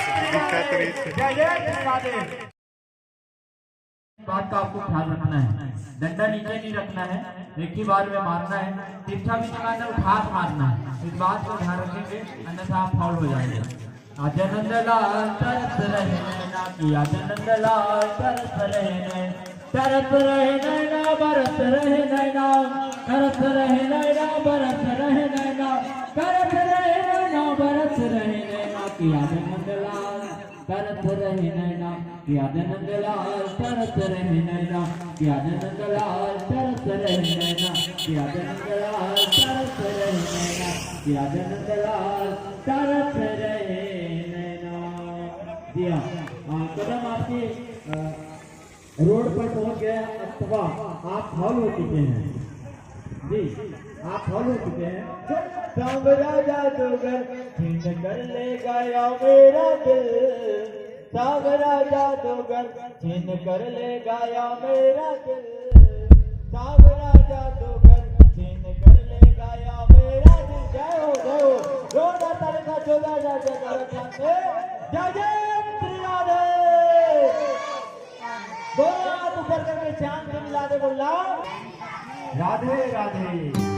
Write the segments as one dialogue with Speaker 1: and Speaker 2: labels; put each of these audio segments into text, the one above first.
Speaker 1: जय जय श्री राधे। बात का आपको ख्याल रखना है, डंडा नीचे नहीं रखना है, एक ही बार में मारना है, तिरछा भी नहीं मारना, उठा मारना है। इस बात को ध्यान रखेंगे, अन्यथा आप फाउल हो जाएगा। आजानंद लाल तरस रहे नैना की, आजानंद लाल तरस रहे नैना, तरस रहे नैना बरस रहे नैना, तरस रहे नैना बरस रहे नैना, तरस रहे नैना बरस रहे नैना की, आजानंद लाल तरस रहे नैना की, आजानंद लाल तरस रहे नैना की, आजानंद लाल तरस रहे नैना की, आजानंद लाल तरस रहे नैना की, आजानंद लाल तरस रहे नैना। जी हाँ, कदम आपके रोड पर पहुंच गया अथवा आप फाउल हो चुके हैं। जी आप फाउल हो चुके हैं। सांवरा जादूगर छीन कर ले गया मेरा दिल, सांवरा जादूगर छीन कर ले गया मेरा दिल, सांवरा जादूगर छीन कर ले गया मेरा दिल। जय हो रोड़ा तारे का 14 जय जय श्री राधे। दोनों हाथ ऊपर करके चांद से मिला दे, बोला राधे राधे।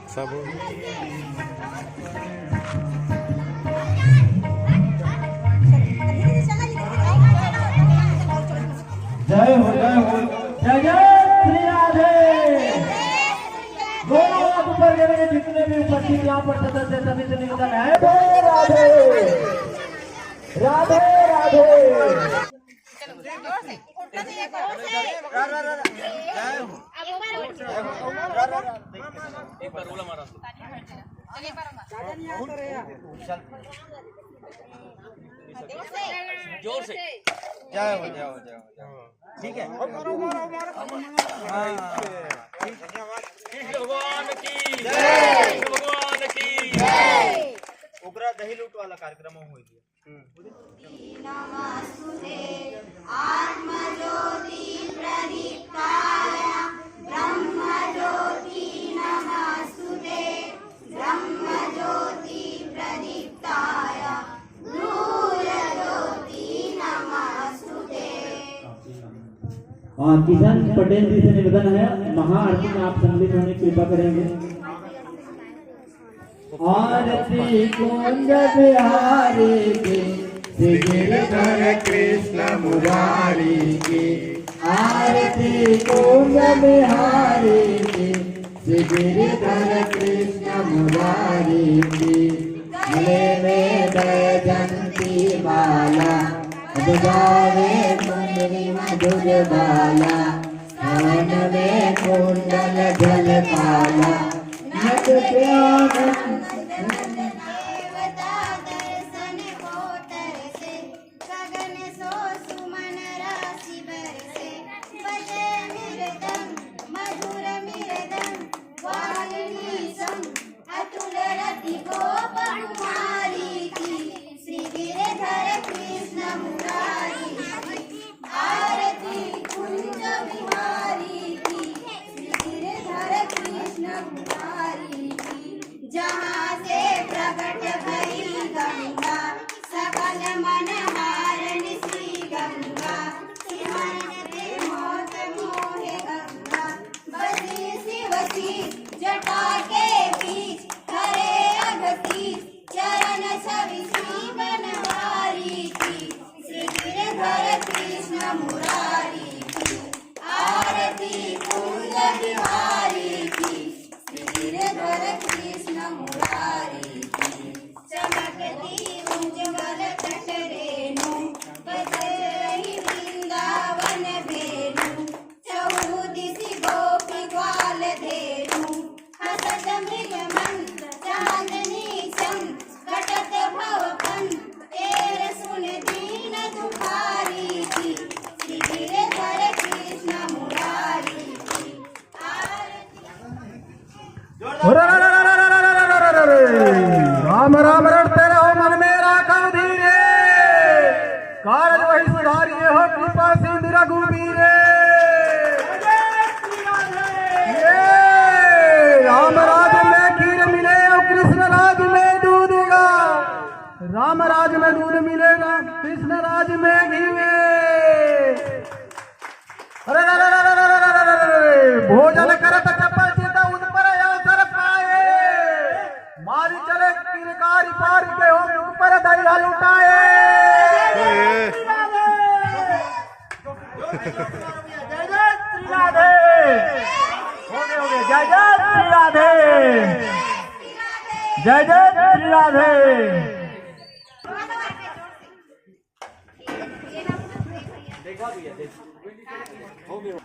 Speaker 2: सब
Speaker 1: जय हो जय जय श्री राधे। दोनों हाथ ऊपर करके जितने भी उपस्थित यहाँ पर सदस्य हैं सभी से निवेदन है, राधे राधे राधे।
Speaker 3: जोर से
Speaker 4: जय हो ठीक है।
Speaker 3: कृष्ण भगवान की जय, कृष्ण भगवान की जय।
Speaker 4: उग्र दही लूट वाला कार्यक्रम हो गया।
Speaker 5: नमस्ते आत्मज्योति प्रदीप्ताय ब्रह्मज्योति नमस्ते, ब्रह्मज्योति प्रदीप्ताय गूढ़ज्योति नमस्ते।
Speaker 1: और किशन पटेल जी से निवेदन है, महाआरती में आप सम्मिलित होने की कृपा करेंगे। आरती कुंज बिहारी की, श्री गिरधर कृष्ण मुरारी की, आरती कुंज बिहारी की, श्री गिरधर कृष्ण मुरारी की। गले में बैजंती माला, बजावे कुंडली मधुर बाला, कान में कुंडल जल काला, नट प्यान
Speaker 5: जहाँ से प्रकट भई गंगा, सकल मन हारण श्री गंगा, सिमरते मोत मोहे गंगा, बसी शिवसी जटा के बीच, हरे अगती चरण छवि श्री बनवारी की, श्री गिरधर कृष्ण मुरारी की, आरती कुंज बिहारी की, श्री गिरधर कृष्ण मुरारी की। चमकती उज्ज्वल तट रेणु, बज रही वृंदावन भेनु, चहुदिशि गोपी ग्वाल धेनु, हसत मृग मंद चांदनी संग, घटत भव
Speaker 1: राम राम रटते रहो मन में राखो धीरे, कारज वही सुधारिए हो कृपा सिंधु रघुवीरे। राम राज में खीर मिले और कृष्ण राज में दूध का, राम राज में दूध मिलेगा कृष्ण राज में घी में। अरे भोजन करत चपल चिता उन पर अवसर पाए, मारी चले किरकारी पार के हो उन पर दया लुटाए। जय जय श्री राधे, हो गए जय जय श्री राधे, जय जय श्री राधे। देखा भैया, हो गया।